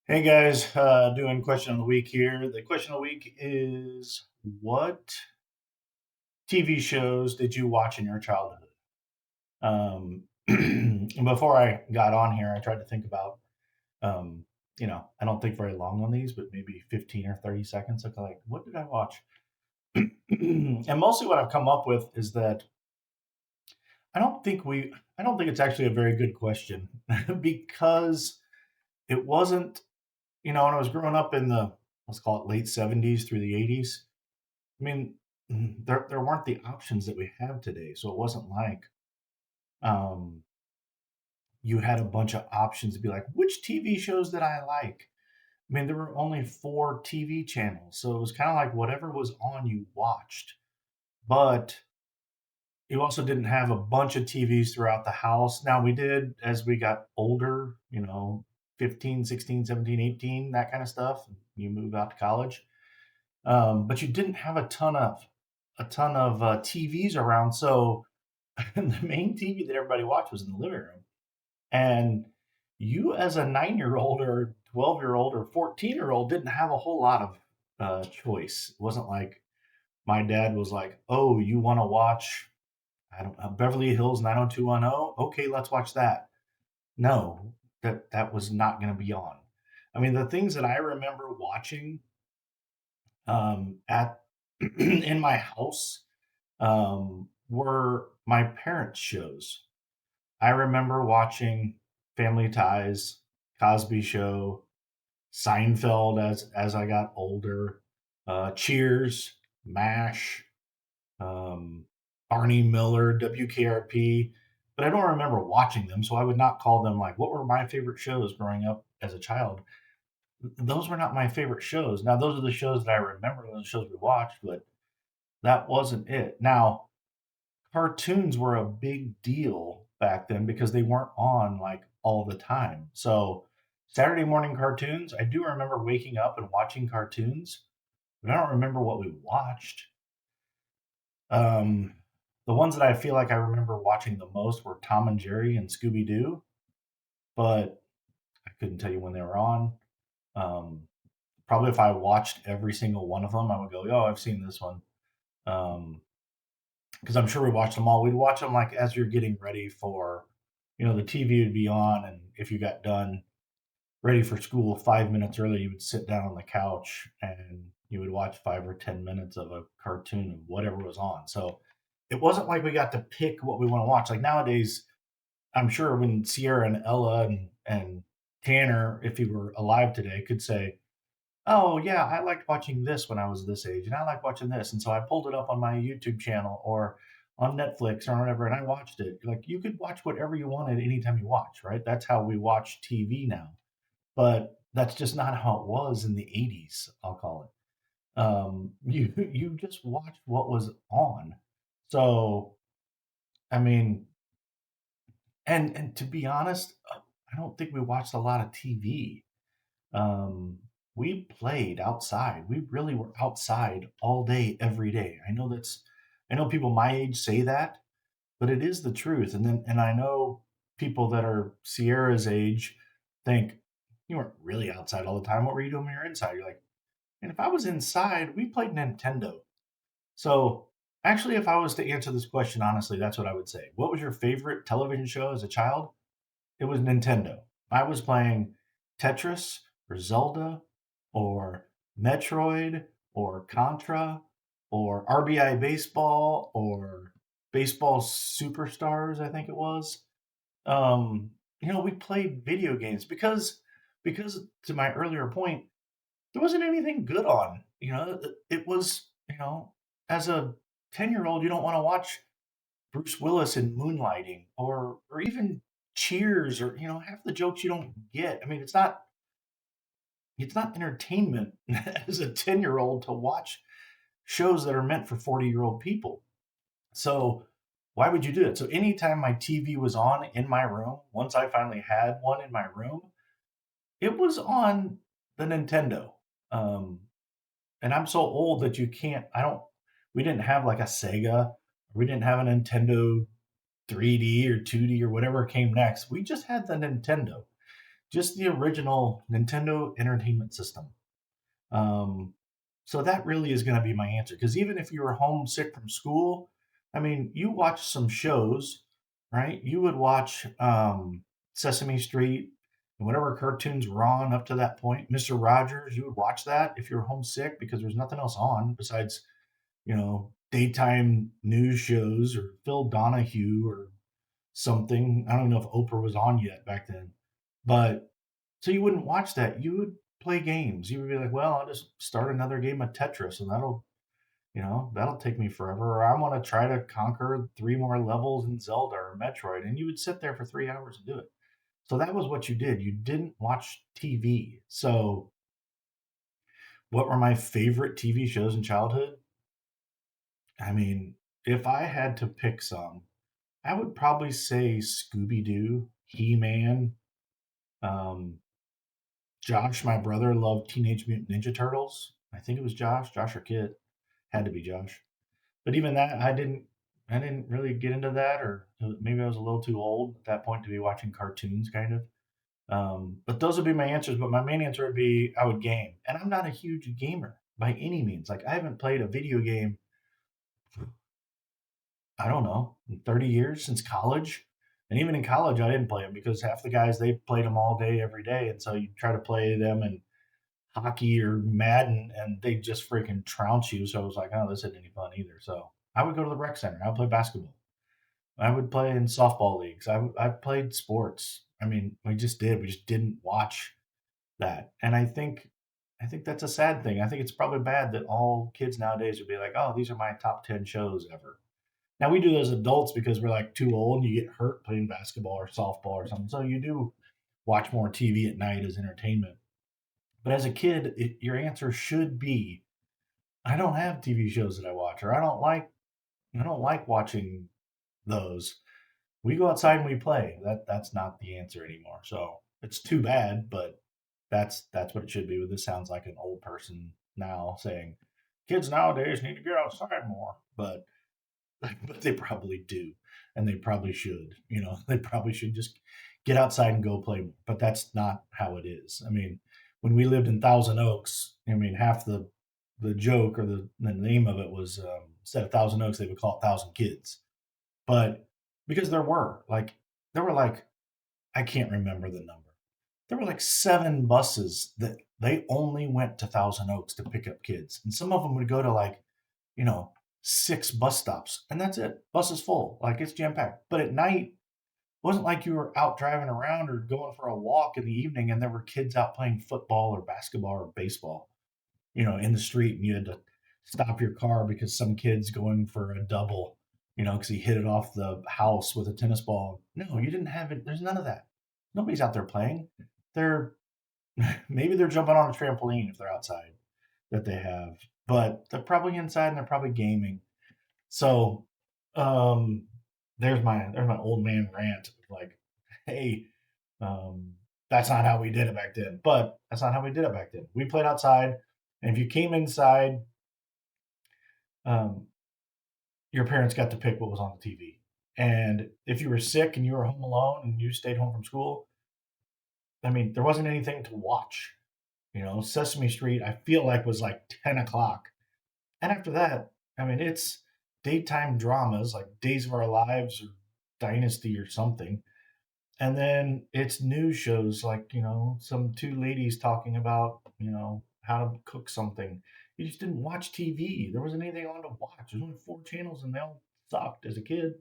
Hey guys, doing question of the week here. The question of the week is what TV shows did you watch in your childhood? And before I got on here, I tried to think about, um, I don't think very long on these, but maybe 15 or 30 seconds. Like, what did I watch? And mostly what I've come up with is that I don't think it's actually a very good question because it wasn't, when I was growing up in the, let's call it late 70s through the 80s. I mean, there weren't the options that we have today, so it wasn't like, um, you had a bunch of options to be like, "Which TV shows did I like?" I mean, there were only 4 TV channels, so it was kinda like whatever was on, you watched, but you also didn't have a bunch of TVs throughout the house. Now we did as we got older, 15, 16, 17, 18, that kinda stuff. You move out to college. But you didn't have a ton of TVs around, so the main TV that everybody watched was in the living room. And you, as a 9-year-old or 12-year-old or 14-year-old, didn't have a whole lot of choice. It wasn't like my dad was like, "Oh, you want to watch, I don't know, Beverly Hills 90210? Okay, let's watch that." No, that was not going to be on. I mean, the things that I remember watching at in my house were my parents' shows. I remember watching Family Ties, Cosby Show, Seinfeld as I got older, Cheers, MASH, um, Barney Miller, WKRP, but I don't remember watching them, so I would not call them like what were my favorite shows growing up as a child. Those were not my favorite shows. Now those are the shows that I remember, those shows we watched, but that wasn't it. Now, cartoons were a big deal back then because they weren't on, like, all the time. So, Saturday morning cartoons, I do remember waking up and watching cartoons, but I don't remember what we watched. Um, the ones that I feel like I remember watching the most were Tom and Jerry and Scooby Doo, but I couldn't tell you when they were on. Um, Probably if I watched every single one of them, I would go, "Oh, I've seen this one." Um, because I'm sure we watched them all. We'd watch them like as you're getting ready for, the TV would be on, and if you got done ready for school 5 minutes early, you would sit down on the couch and you would watch 5 or 10 minutes of a cartoon of whatever was on. So it wasn't like we got to pick what we want to watch. Like nowadays, I'm sure when Sierra and Ella and Tanner, if he were alive today, could say, "Oh, yeah, I liked watching this when I was this age, and I like watching this, and so I pulled it up on my YouTube channel or on Netflix or whatever, and I watched it." Like, you could watch whatever you wanted anytime you watch, right? That's how we watch TV now, but that's just not how it was in the '80s, I'll call it. You just watched what was on. So, I mean, and to be honest, I don't think we watched a lot of TV. Um, we played outside. We really were outside all day, every day. I know people my age say that, but it is the truth. And I know people that are Sierra's age think you weren't really outside all the time. What were you doing when you were inside? You're like, and if I was inside, we played Nintendo. So actually, if I was to answer this question honestly, that's what I would say. What was your favorite television show as a child? It was Nintendo. I was playing Tetris or Zelda or Metroid or Contra or RBI Baseball or Baseball Superstars, I think it was. We played video games because to my earlier point, there wasn't anything good on. It was, as a 10-year-old, you don't want to watch Bruce Willis in Moonlighting or even Cheers or, half the jokes you don't get. I mean, it's not entertainment as a 10-year-old to watch shows that are meant for 40-year-old people. So, why would you do it? So, anytime my TV was on in my room, once I finally had one in my room, it was on the Nintendo. Um, and I'm so old that you can't I don't we didn't have like a Sega, we didn't have a Nintendo 3D or 2D or whatever came next. We just had the Nintendo. just the original Nintendo Entertainment System. Um, so that really is going to be my answer. Because even if you were homesick from school, I mean, you watch some shows, right? You would watch Sesame Street and whatever cartoons were on up to that point. Mister Rogers, you would watch that if you were homesick because there's nothing else on besides, daytime news shows or Phil Donahue or something. I don't know if Oprah was on yet back then, but so you wouldn't watch that. You would play games. You would be like, well, I'll just start another game of Tetris, and that'll take me forever. Or I want to try to conquer three more levels in Zelda or Metroid, and you would sit there for 3 hours and do it. So that was what you did. You didn't watch TV. So what were my favorite TV shows in childhood? I mean, if I had to pick some, I would probably say Scooby Doo, He Man. Um, Josh, my brother, loved Teenage Mutant Ninja Turtles. I think it was Josh or Kid, had to be Josh. But even that, I didn't really get into that, or maybe I was a little too old at that point to be watching cartoons, kind of. But those would be my answers. But my main answer would be I would game, and I'm not a huge gamer by any means. Like I haven't played a video game, I don't know, in 30 years since college. And even in college, I didn't play them because half the guys they played them all day, every day, and so you try to play them and hockey or Madden, and they just freaking trounce you. So I was like, oh, this isn't any fun either. So I would go to the rec center. I would play basketball. I would play in softball leagues. I played sports. I mean, we just did. We just didn't watch that, and I think that's a sad thing. I think it's probably bad that all kids nowadays would be like, oh, these are my top 10 shows ever. Now we do as adults because we're like too old and you get hurt playing basketball or softball or something. So you do watch more TV at night as entertainment. But as a kid, your answer should be, I don't have TV shows that I watch, or I don't like watching those. We go outside and we play. That's not the answer anymore. So it's too bad, but that's what it should be. This sounds like an old person now saying kids nowadays need to get outside more, but but they probably do, and they probably should. They probably should just get outside and go play. But that's not how it is. I mean, when we lived in Thousand Oaks, I mean, half the joke or the name of it was instead of Thousand Oaks, they would call it Thousand Kids. But because there were like I can't remember the number. There were like 7 buses that they only went to Thousand Oaks to pick up kids, and some of them would go to like you know, 6 bus stops, and that's it. Bus is full, like it's jam packed. But at night, it wasn't like you were out driving around or going for a walk in the evening and there were kids out playing football or basketball or baseball, in the street, and you had to stop your car because some kid's going for a double, because he hit it off the house with a tennis ball. No, you didn't have it. There's none of that. Nobody's out there playing. They're maybe they're jumping on a trampoline if they're outside that they have, but they're probably inside and they're probably gaming. So, um, there's my old man rant. Like, hey, um, that's not how we did it back then. But that's not how we did it back then. We played outside, and if you came inside, um, your parents got to pick what was on the TV. And if you were sick and you were home alone and you stayed home from school, I mean, there wasn't anything to watch. Sesame Street, I feel like was like 10 o'clock. And after that, I mean, it's daytime dramas like Days of Our Lives or Dynasty or something. And then it's news shows like, some two ladies talking about, how to cook something. You just didn't watch TV. There wasn't anything on to watch. There's only 4 channels and they all sucked as a kid.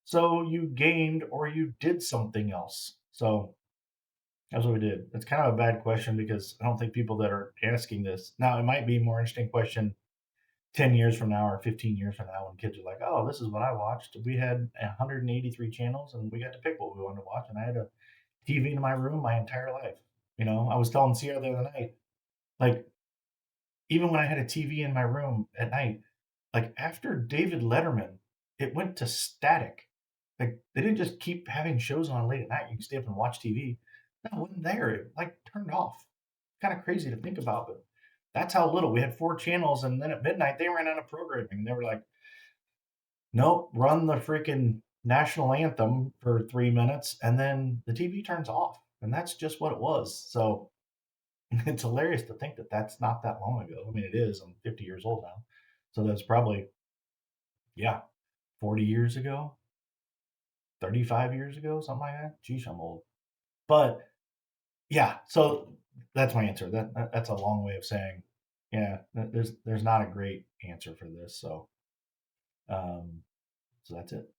So you gamed or you did something else. So that's what we did. It's kind of a bad question because I don't think people that are asking this now, it might be a more interesting question 10 years from now or 15 years from now when kids are like, oh, this is what I watched. We had 183 channels and we got to pick what we wanted to watch. And I had a TV in my room my entire life. I was telling Sierra the other night, like, even when I had a TV in my room at night, like after David Letterman, it went to static. Like, they didn't just keep having shows on late at night. You can stay up and watch TV. No, it wasn't there. It like turned off. Kind of crazy to think about, but that's how little. We had 4 channels, and then at midnight they ran out of programming. They were like, "Nope, run the freaking national anthem for 3 minutes, and then the TV turns off." and that's just what it was. So it's hilarious to think that that's not that long ago. I mean, it is. I'm 50 years old now, so that's probably, yeah, 40 years ago, 35 years ago, something like that. Geez, I'm old. But yeah, so that's my answer. That's a long way of saying, yeah, there's not a great answer for this. Um, so that's it.